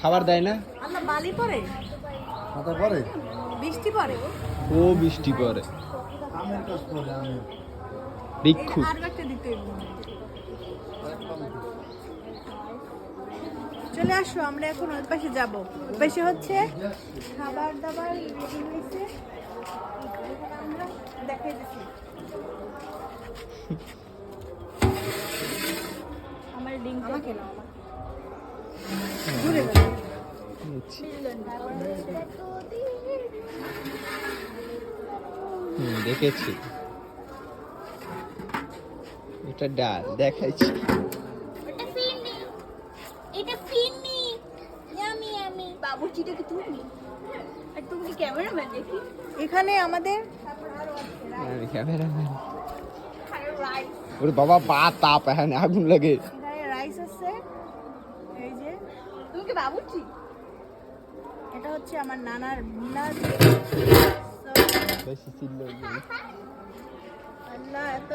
খাবার দেয় না? আল্লাহ বালি পরে মাথা পরে বৃষ্টি পরে ও বৃষ্টি পড়ে। আমের কাজ পরে আমের ভিক্ষু। আর একটা দিতে চলে আসো, আমরা এখন ওই পাশে যাবো। ওই পাশে হচ্ছে খাবার দাবার রেডি হয়েছে, আমরা দেখাই দিচ্ছি। আমার লিঙ্ক আমাকে নাও, আমার ঘুরে যাবে। দেখেছি, এটা ডাল দেখাইছি। এটা ফিরনি, এটা ফিরনি। Yummy yummy. বাবুর্চিটা কি তুমি? আর তুমি ক্যামেরাম্যান দেখি। এখানে আমাদের আমি ক্যামেরাম্যান। রাইস। ওরে বাবা, পা তাপ, এখানে আগুন লাগে। এখানে রাইস আছে, এই যে তুমি কি বাবুর্চি? এটা হচ্ছে আমার নানার মিলাদ। বেশি চিল্লো। আল্লাহ এত